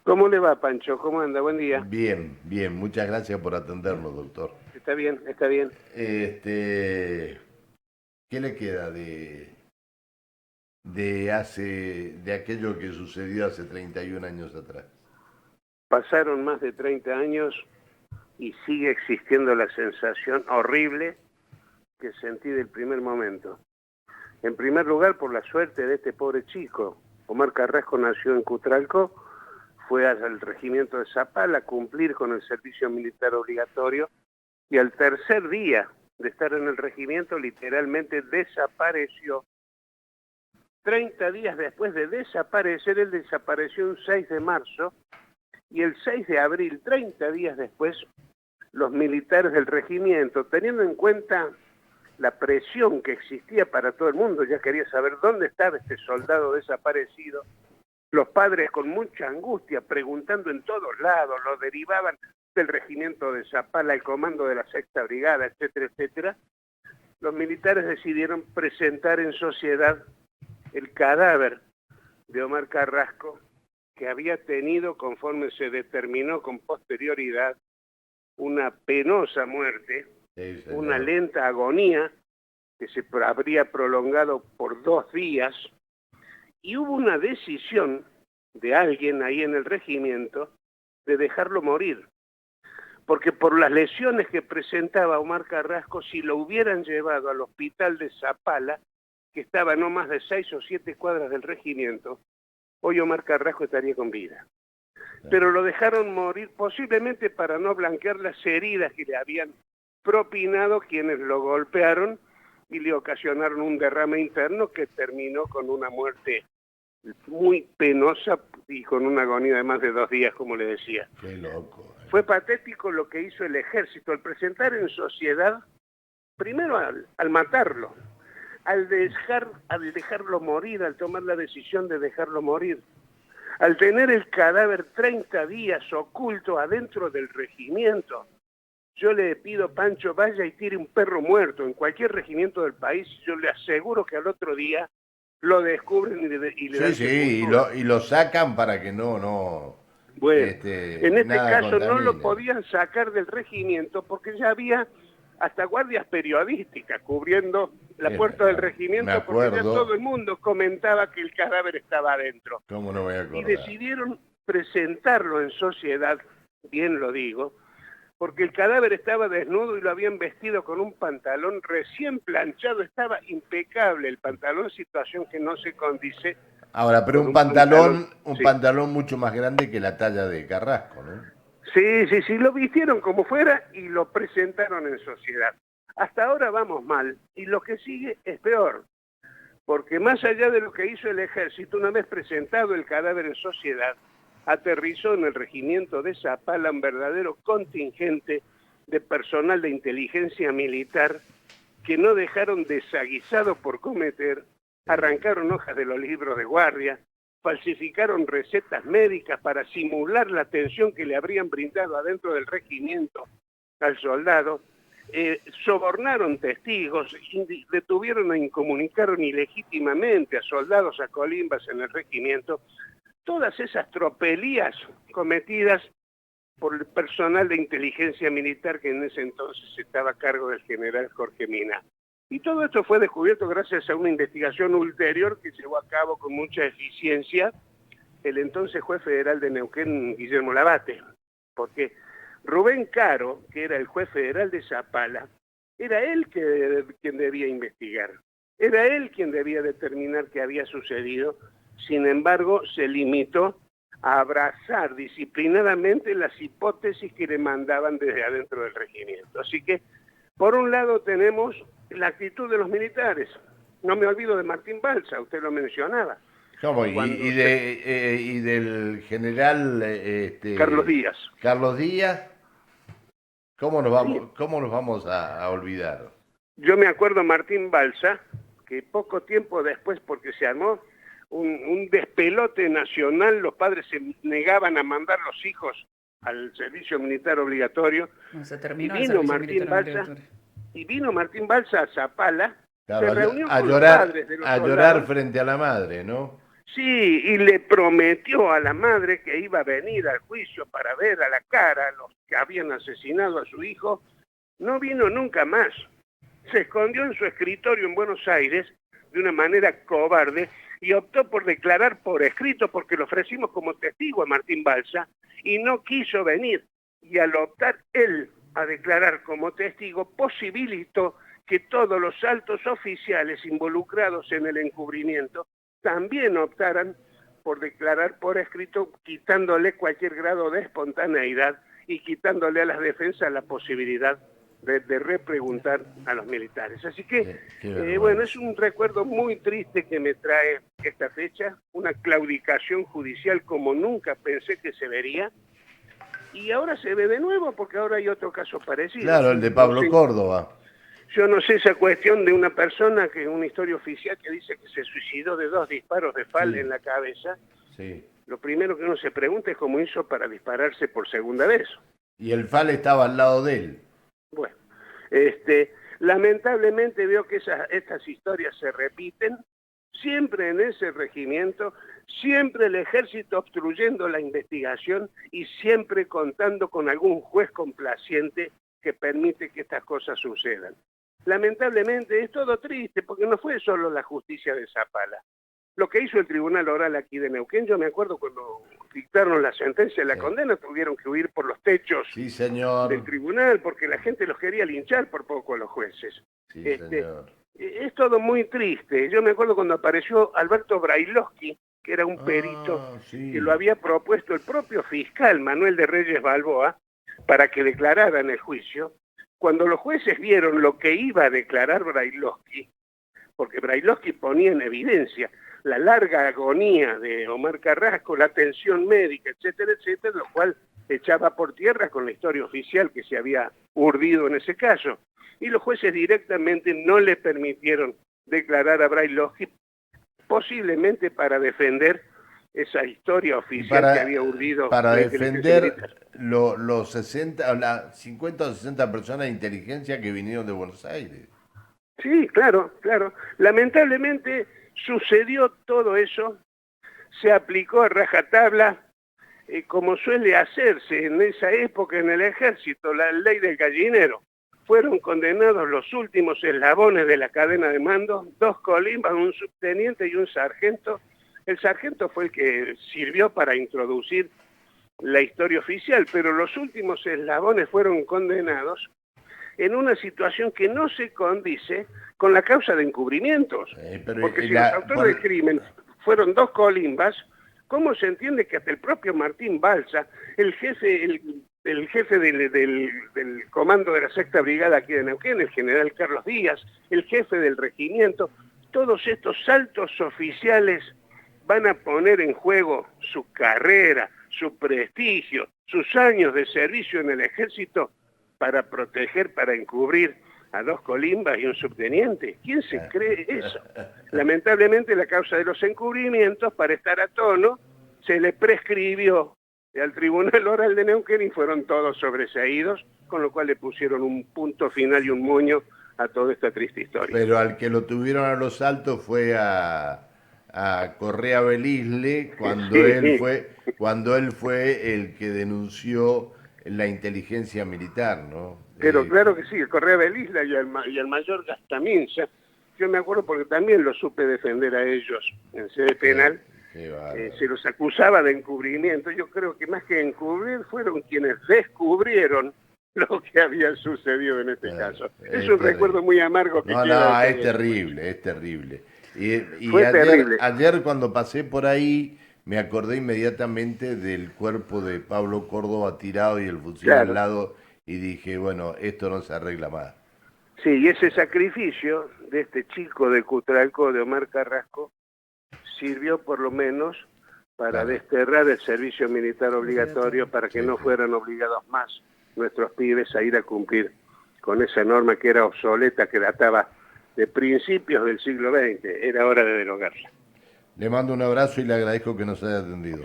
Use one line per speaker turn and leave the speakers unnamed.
¿Cómo le va, Pancho? ¿Cómo anda? Buen día.
Bien, bien, muchas gracias por atendernos, doctor.
Está bien, está bien.
Este, ¿Qué le queda de aquello que sucedió hace 31 años atrás?
Pasaron más de 30 años y sigue existiendo la sensación horrible que sentí del primer momento. En primer lugar, por la suerte de este pobre chico. Omar Carrasco nació en Cutralcó, fue al regimiento de Zapala a cumplir con el servicio militar obligatorio y al tercer día de estar en el regimiento literalmente desapareció. 30 días después de desaparecer, él desapareció un 6 de marzo y el 6 de abril, 30 días después, los militares del regimiento, teniendo en cuenta la presión que existía para todo el mundo, ya quería saber dónde estaba este soldado desaparecido, los padres con mucha angustia, preguntando en todos lados, lo derivaban del regimiento de Zapala, el comando de la sexta brigada, etcétera, etcétera. Los militares decidieron presentar en sociedad el cadáver de Omar Carrasco, que había tenido, conforme se determinó con posterioridad, una penosa muerte,
Sí,
una
señor.
lenta agonía que se habría prolongado por 2 días, y hubo una decisión de alguien ahí en el regimiento de dejarlo morir, porque por las lesiones que presentaba Omar Carrasco, si lo hubieran llevado al hospital de Zapala, que estaba a no más de 6 o 7 cuadras del regimiento, hoy Omar Carrasco estaría con vida. Pero lo dejaron morir posiblemente para no blanquear las heridas que le habían propinado quienes lo golpearon y le ocasionaron un derrame interno que terminó con una muerte muy penosa y con una agonía de más de 2 días, como le decía.
Qué loco.
Fue patético lo que hizo el ejército al presentar en sociedad, primero al matarlo, al dejarlo morir, al tomar la decisión de dejarlo morir, al tener el cadáver 30 días oculto adentro del regimiento. Yo le pido, Pancho, vaya y tire un perro muerto en cualquier regimiento del país, yo le aseguro que al otro día lo descubren y le
Sí,
dan
sí,
sepultura.
y lo sacan para que
Bueno, en este
nada
caso no lo
contamine.
podían sacar del regimiento porque ya había hasta guardias periodísticas cubriendo la puerta del
Me
regimiento porque ya todo
acuerdo,
el mundo comentaba que el cadáver estaba adentro.
¿cómo no me voy a
Y
acordar?
decidieron presentarlo en sociedad, bien lo digo, porque el cadáver estaba desnudo y lo habían vestido con un pantalón recién planchado, estaba impecable el pantalón, situación que no se condice
Ahora, pero
con un pantalón,
un
sí.
pantalón mucho más grande que la talla de Carrasco, ¿no?
Sí, sí, sí, lo vistieron como fuera y lo presentaron en sociedad. Hasta ahora vamos mal y lo que sigue es peor, porque más allá de lo que hizo el ejército, una vez presentado el cadáver en sociedad, aterrizó en el regimiento de Zapala un verdadero contingente de personal de inteligencia militar que no dejaron desaguisado por cometer, arrancaron hojas de los libros de guardia, falsificaron recetas médicas para simular la atención que le habrían brindado adentro del regimiento al soldado, sobornaron testigos, detuvieron e incomunicaron ilegítimamente a soldados a colimbas en el regimiento. Todas esas tropelías cometidas por el personal de inteligencia militar que en ese entonces estaba a cargo del general Jorge Mina. Y todo esto fue descubierto gracias a una investigación ulterior que llevó a cabo con mucha eficiencia el entonces juez federal de Neuquén, Guillermo Labate, porque Rubén Caro, que era el juez federal de Zapala, era él quien debía investigar, era él quien debía determinar qué había sucedido. Sin embargo, se limitó a abrazar disciplinadamente las hipótesis que le mandaban desde adentro del regimiento. Así que, por un lado, tenemos la actitud de los militares. No me olvido de Martín Balsa, usted lo mencionaba.
¿Cómo?
Cuando se...
Y del general
Carlos Díaz.
Carlos Díaz,
Sí,
cómo nos vamos a olvidar?
yo me acuerdo Martín Balsa, que poco tiempo después, porque se armó un despelote nacional, los padres se negaban a mandar los hijos al servicio militar obligatorio,
No, se
y
terminó el
vino
servicio
Martín
militar
Balsa,
obligatorio.
a Zapala, se
Claro,
reunió con los padres de los
a llorar
soldados,
frente a la madre, ¿no?
Sí, y le prometió a la madre que iba a venir al juicio para ver a la cara a los que habían asesinado a su hijo. No vino nunca más. Se escondió en su escritorio en Buenos Aires de una manera cobarde y optó por declarar por escrito porque lo ofrecimos como testigo a Martín Balsa y no quiso venir. Y al optar él a declarar como testigo, posibilitó que todos los altos oficiales involucrados en el encubrimiento también optaran por declarar por escrito, quitándole cualquier grado de espontaneidad y quitándole a las defensas la posibilidad de repreguntar a los militares. Así que, bueno, es un recuerdo muy triste que me trae esta fecha, una claudicación judicial como nunca pensé que se vería, y ahora se ve de nuevo porque ahora hay otro caso parecido.
Claro, el de Pablo Córdoba.
Yo no sé esa cuestión de una persona, que una historia oficial que dice que se suicidó de 2 disparos de FAL en la cabeza.
Sí.
Lo primero que uno se pregunta es cómo hizo para dispararse por segunda vez.
Y el FAL estaba al lado de él.
Bueno, lamentablemente veo que estas historias se repiten, siempre en ese regimiento, siempre el ejército obstruyendo la investigación y siempre contando con algún juez complaciente que permite que estas cosas sucedan. Lamentablemente es todo triste porque no fue solo la justicia de Zapala. Lo que hizo el Tribunal Oral aquí de Neuquén, yo me acuerdo cuando dictaron la sentencia de la condena, tuvieron que huir por los techos del tribunal porque la gente los quería linchar por poco a los jueces.
Sí, señor.
Es todo muy triste. Yo me acuerdo cuando apareció Alberto Brailovsky, que era un perito que lo había propuesto el propio fiscal Manuel de Reyes Balboa para que declarara en el juicio. Cuando los jueces vieron lo que iba a declarar Brailovsky, porque Brailovsky ponía en evidencia la larga agonía de Omar Carrasco, la atención médica, etcétera, etcétera, lo cual echaba por tierra con la historia oficial que se había urdido en ese caso. Y los jueces directamente no le permitieron declarar a Brailovsky, posiblemente para defender esa historia oficial que había urdido.
Para defender los 50 o 60 personas de inteligencia que vinieron de Buenos Aires.
Sí, claro, claro. Lamentablemente sucedió todo eso, se aplicó a rajatabla, como suele hacerse en esa época en el ejército, la ley del gallinero. Fueron condenados los últimos eslabones de la cadena de mando, 2 colimbas, un subteniente y un sargento. El sargento fue el que sirvió para introducir la historia oficial, pero los últimos eslabones fueron condenados en una situación que no se condice con la causa de encubrimientos. Porque si los autores del crimen fueron 2 colimbas, ¿cómo se entiende que hasta el propio Martín Balsa, el jefe del comando de la 6ª Brigada aquí de Neuquén, el general Carlos Díaz, el jefe del regimiento, todos estos altos oficiales van a poner en juego su carrera, su prestigio, sus años de servicio en el ejército para proteger, para encubrir a 2 colimbas y un subteniente? ¿Quién se cree eso? Lamentablemente la causa de los encubrimientos, para estar a tono, se le prescribió al Tribunal Oral de Neuquén y fueron todos sobreseídos, con lo cual le pusieron un punto final y un moño a toda esta triste historia.
Pero al que lo tuvieron a los altos fue a Correa Belisle cuando él fue el que denunció la inteligencia militar, ¿no?
Pero claro que sí, el Correa Belisle y el mayor Gastaminza, yo me acuerdo porque también lo supe defender a ellos en sede penal. Se los acusaba de encubrimiento. Yo creo que más que encubrir fueron quienes descubrieron lo que había sucedido en este caso. Es un recuerdo muy amargo que queda.
Es terrible, es terrible. Y
terrible.
Ayer cuando pasé por ahí me acordé inmediatamente del cuerpo de Pablo Córdoba tirado y el fusil al lado y dije, bueno, esto no se arregla más.
Sí, y ese sacrificio de este chico de Cutralcó, de Omar Carrasco, sirvió por lo menos para desterrar el servicio militar obligatorio, para que no fueran obligados más nuestros pibes a ir a cumplir con esa norma que era obsoleta, que databa de principios del siglo XX. Era hora de derogarla.
Le mando un abrazo y le agradezco que nos haya atendido.